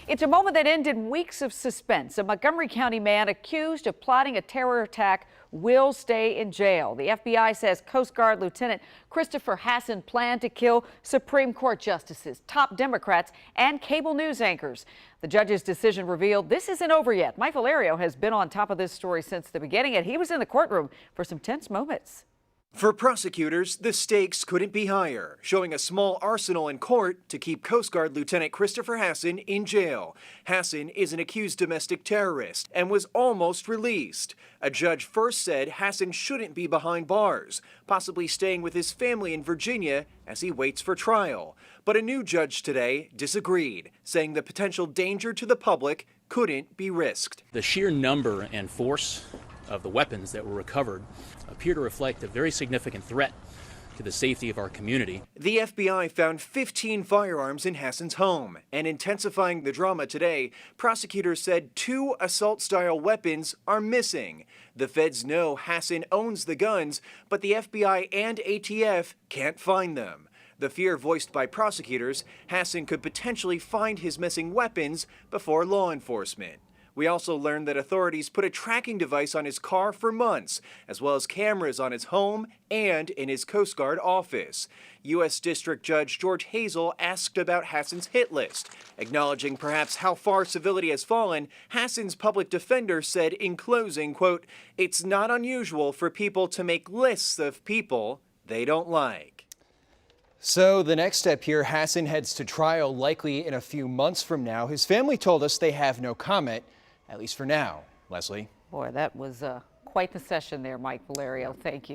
It's a moment that ended weeks of suspense. A Montgomery County man accused of plotting a terror attack will stay in jail. The FBI says Coast Guard Lieutenant Christopher Hasson planned to kill Supreme Court justices, top Democrats, and cable news anchors. The judge's decision revealed this isn't over yet. Mike Valerio has been on top of this story since the beginning, and he was in the courtroom for some tense moments. For prosecutors, the stakes couldn't be higher, showing a small arsenal in court to keep Coast Guard Lieutenant Christopher Hasson in jail. Hasson is an accused domestic terrorist and was almost released. A judge first said Hasson shouldn't be behind bars, possibly staying with his family in Virginia as he waits for trial. But a new judge today disagreed, saying the potential danger to the public couldn't be risked. The sheer number and force of the weapons that were recovered appear to reflect a very significant threat to the safety of our community. The FBI found 15 firearms in Hasson's home, and intensifying the drama today, prosecutors said 2 assault-style weapons are missing. The feds know Hasson owns the guns, but the FBI and ATF can't find them. The fear voiced by prosecutors, Hasson could potentially find his missing weapons before law enforcement. We also learned that authorities put a tracking device on his car for months, as well as cameras on his home and in his Coast Guard office. U.S. District Judge George Hazel asked about Hasson's hit list. Acknowledging perhaps how far civility has fallen, Hasson's public defender said in closing, quote, "It's not unusual for people to make lists of people they don't like." So the next step here, Hasson heads to trial likely in a few months from now. His family told us they have no comment, at least for now. Leslie? Boy, that was quite the session there, Mike Valerio. Thank you.